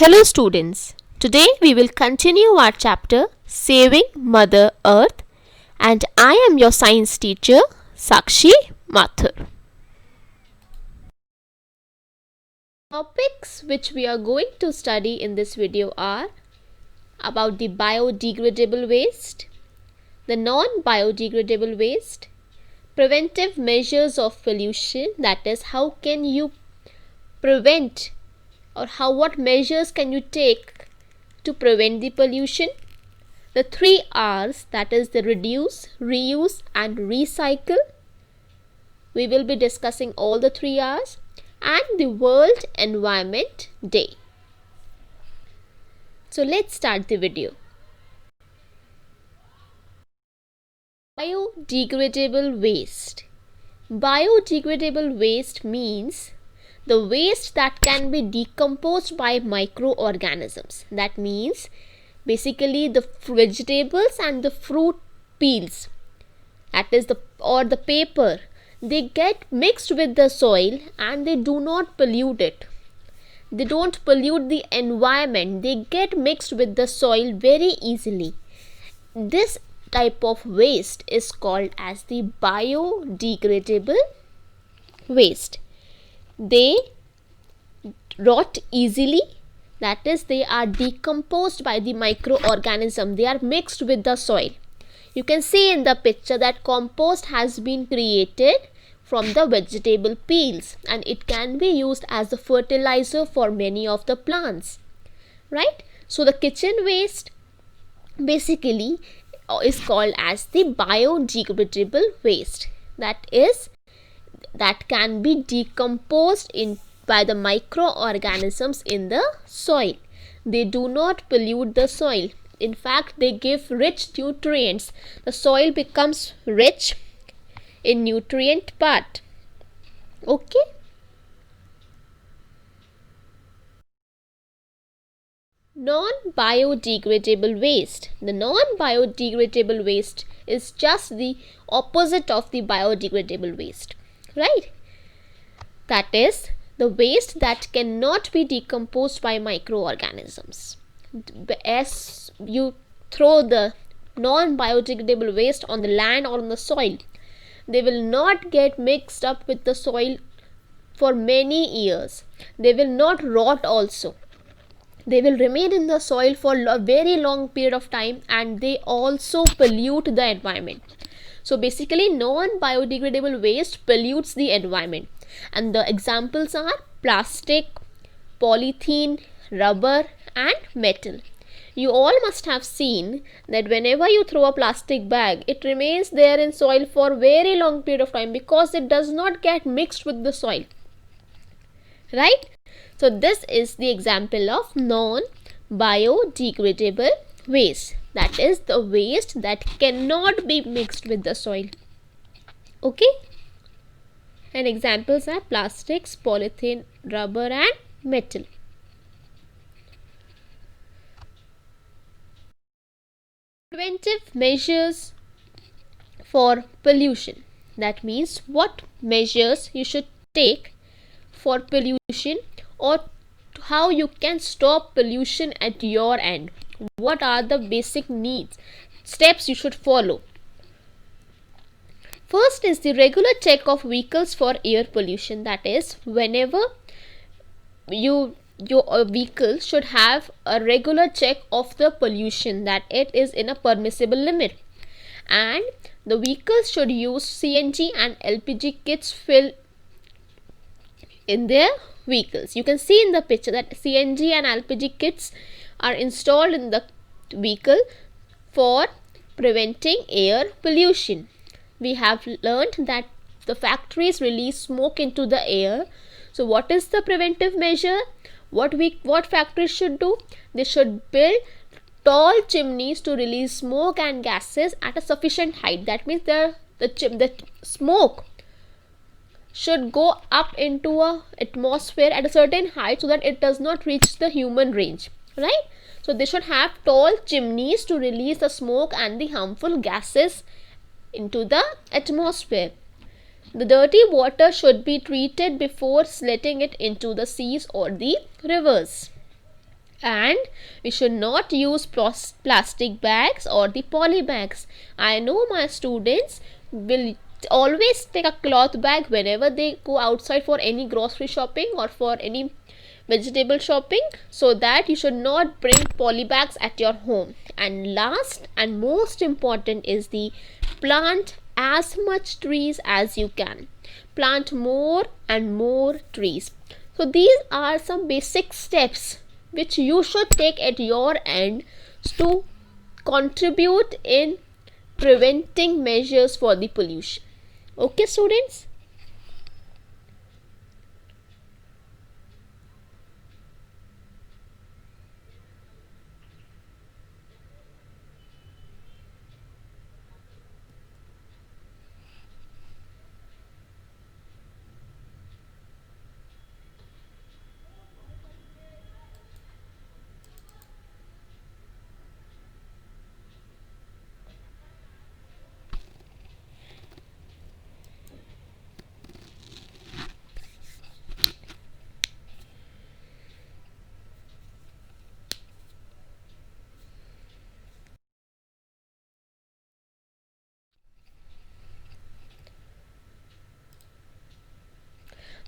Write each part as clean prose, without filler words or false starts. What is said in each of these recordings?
Hello students, today we will continue our chapter Saving Mother Earth and I am your science teacher Sakshi Mathur. Topics which we are going to study in this video are about the biodegradable waste, the non-biodegradable waste, preventive measures of pollution, that is how can you prevent or what measures can you take to prevent the pollution, the 3 R's, that is the reduce, reuse and recycle. We will be discussing all the 3 R's and the World Environment Day. So let's start the video. Biodegradable waste. Biodegradable waste means the waste that can be decomposed by microorganisms. That means basically the vegetables and the fruit peels, that is the paper, they get mixed with the soil and they do not pollute it. They don't pollute the environment. They get mixed with the soil very easily. This type of waste is called as the biodegradable waste. They rot easily, that is they are decomposed by the microorganism. They are mixed with the soil. You can see in the picture that compost has been created from the vegetable peels and it can be used as a fertilizer for many of the plants, right? So the kitchen waste basically is called as the biodegradable waste, that can be decomposed by the microorganisms in the soil. They do not pollute the soil. In fact, they give rich nutrients. The soil becomes rich in nutrient part. Okay. Non-biodegradable waste. The non-biodegradable waste is just the opposite of the biodegradable waste, right? That is the waste that cannot be decomposed by microorganisms. As you throw the non-biodegradable waste on the land or on the soil, they will not get mixed up with the soil for many years. They will not rot also. They will remain in the soil for a very long period of time and they also pollute the environment. So basically non-biodegradable waste pollutes the environment and the examples are plastic, polythene, rubber and metal. You all must have seen that whenever you throw a plastic bag, it remains there in soil for a very long period of time because it does not get mixed with the soil, right? So this is the example of non-biodegradable waste. That is the waste that cannot be mixed with the soil. Okay? And examples are plastics, polythene, rubber and metal. Preventive measures for pollution. That means what measures you should take for pollution or how you can stop pollution at your end. What are the basic steps you should follow? First is the regular check of vehicles for air pollution. That is, whenever your vehicle should have a regular check of the pollution, that it is in a permissible limit, and the vehicles should use CNG and LPG kits filled in their vehicles. You can see in the picture that CNG and LPG kits are installed in the vehicle for preventing air pollution. We have learned that the factories release smoke into the air. So what is the preventive measure? What factories should do? They should build tall chimneys to release smoke and gases at a sufficient height. That means the smoke should go up into a atmosphere at a certain height so that it does not reach the human range, right? So they should have tall chimneys to release the smoke and the harmful gases into the atmosphere. The dirty water should be treated before letting it into the seas or the rivers. And we should not use plastic bags or the poly bags. I know my students will always take a cloth bag whenever they go outside for any grocery shopping or for any vegetable shopping, so that you should not bring poly bags at your home. And last and most important is the plant as much trees as you can. Plant more and more trees. So these are some basic steps which you should take at your end to contribute in preventing measures for the pollution. Okay, students?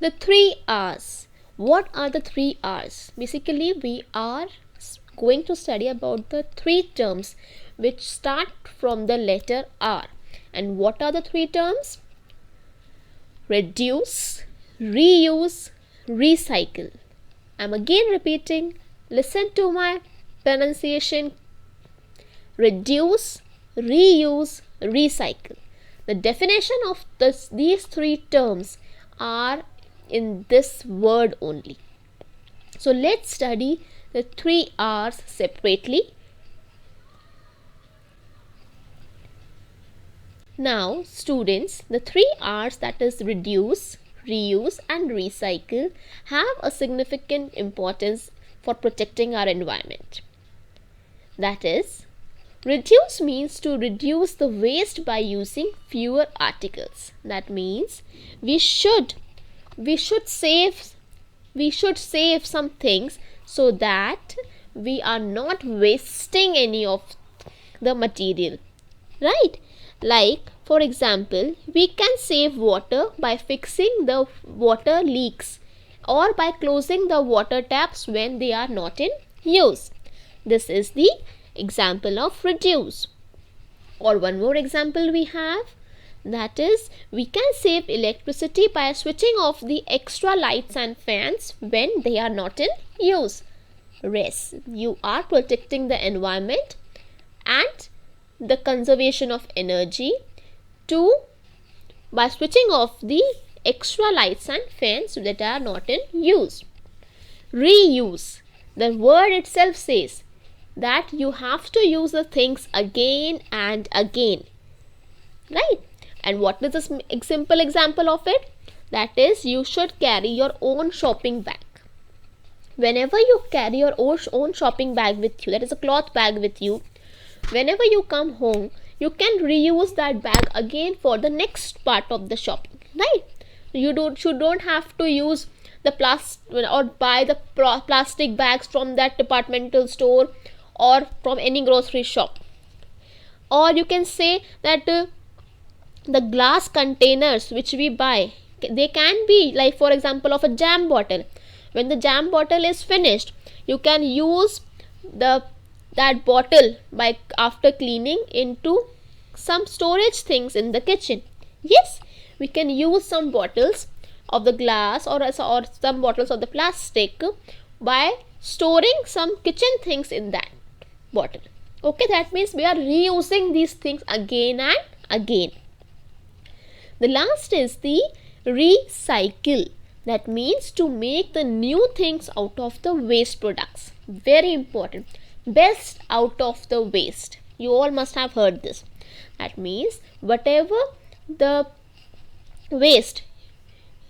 The 3 R's. What are the 3 R's? Basically, we are going to study about the 3 terms which start from the letter R. And what are the 3 terms? Reduce, reuse, recycle. I'm again repeating. Listen to my pronunciation. Reduce, reuse, recycle. The definition of these 3 terms are in this word only. So let's study the 3 R's separately. Now students, the 3 R's, that is reduce, reuse and recycle, have a significant importance for protecting our environment. That is, reduce means to reduce the waste by using fewer articles. That means we should save some things so that we are not wasting any of the material, right? Like, for example, we can save water by fixing the water leaks or by closing the water taps when they are not in use. This is the example of reduce. Or one more example we have, that is, we can save electricity by switching off the extra lights and fans when they are not in use. Yes, you are protecting the environment and the conservation of energy by switching off the extra lights and fans that are not in use. Reuse. The word itself says that you have to use the things again and again, right? And what is this simple example of it? That is, you should carry your own shopping bag. Whenever you carry your own shopping bag with you, that is a cloth bag with you, whenever you come home, you can reuse that bag again for the next part of the shopping, right? You don't have to use the or buy the plastic bags from that departmental store or from any grocery shop. Or you can say that the glass containers which we buy, they can be like, for example, of a jam bottle. When the jam bottle is finished, you can use that bottle by after cleaning into some storage things in the kitchen. Yes, we can use some bottles of the glass or some bottles of the plastic by storing some kitchen things in that bottle. Okay, that means we are reusing these things again and again. The last is the recycle. That means to make the new things out of the waste products. Very important. Best out of the waste. You all must have heard this. That means whatever the waste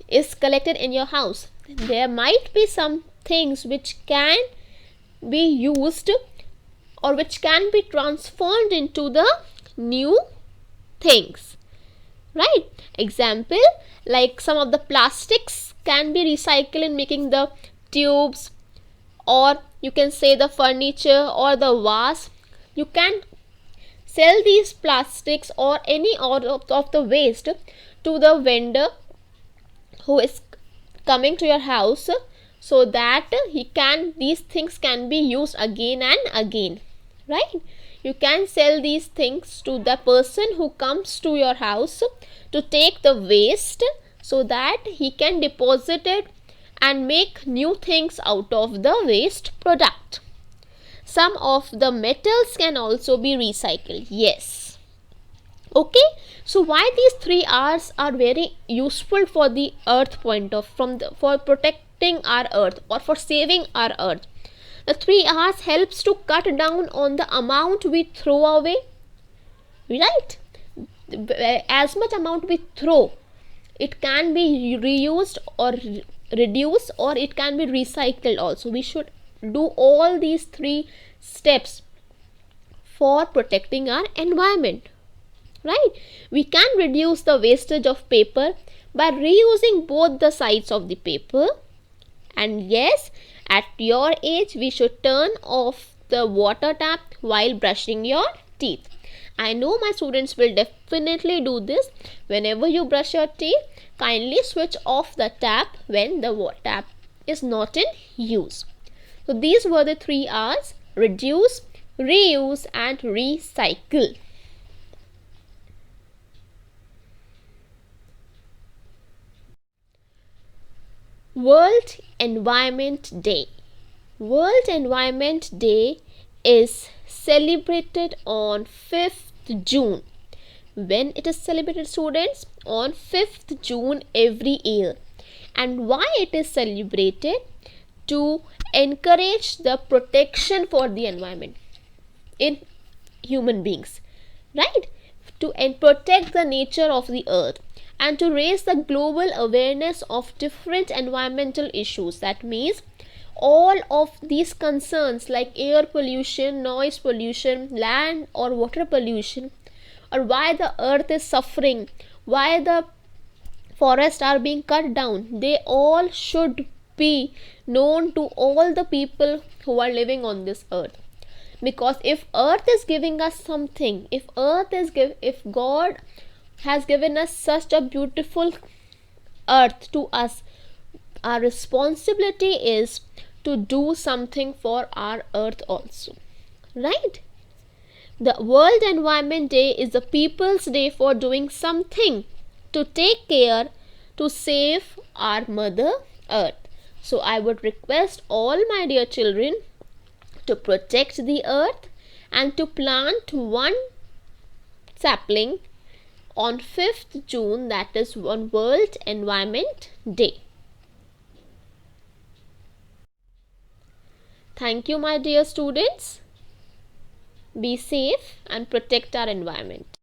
is collected in your house, there might be some things which can be used or which can be transformed into the new things, right? Example, like some of the plastics can be recycled in making the tubes, or you can say the furniture or the vase. You can sell these plastics or any of the waste to the vendor who is coming to your house, so that these things can be used again and again, right? You can sell these things to the person who comes to your house to take the waste, so that he can deposit it and make new things out of the waste product. Some of the metals can also be recycled. Yes. Okay, so why these 3 R's are very useful for the earth point of for protecting our earth or for saving our earth? The 3 R's helps to cut down on the amount we throw away, right? As much amount we throw, it can be reused or reduced, or it can be recycled also. We should do all these 3 steps for protecting our environment, right? We can reduce the wastage of paper by reusing both the sides of the paper. And yes, at your age, we should turn off the water tap while brushing your teeth. I know my students will definitely do this. Whenever you brush your teeth, kindly switch off the tap when the water tap is not in use. So these were the 3 R's: reduce, reuse and recycle. World Environment Day. World Environment Day is celebrated on 5th June. When it is celebrated, students? On 5th June every year. And why it is celebrated? To encourage the protection for the environment in human beings, right? To protect the nature of the earth, and to raise the global awareness of different environmental issues. That means all of these concerns like air pollution, noise pollution, land or water pollution, or why the earth is suffering, why the forests are being cut down, they all should be known to all the people who are living on this earth. Because if earth is giving us something, if God has given us such a beautiful earth to us, our responsibility is to do something for our earth also, right? The World Environment Day is the people's day for doing something to take care, to save our mother earth. So I would request all my dear children to protect the earth and to plant one sapling on 5th June, that is on World Environment Day. Thank you, my dear students. Be safe and protect our environment.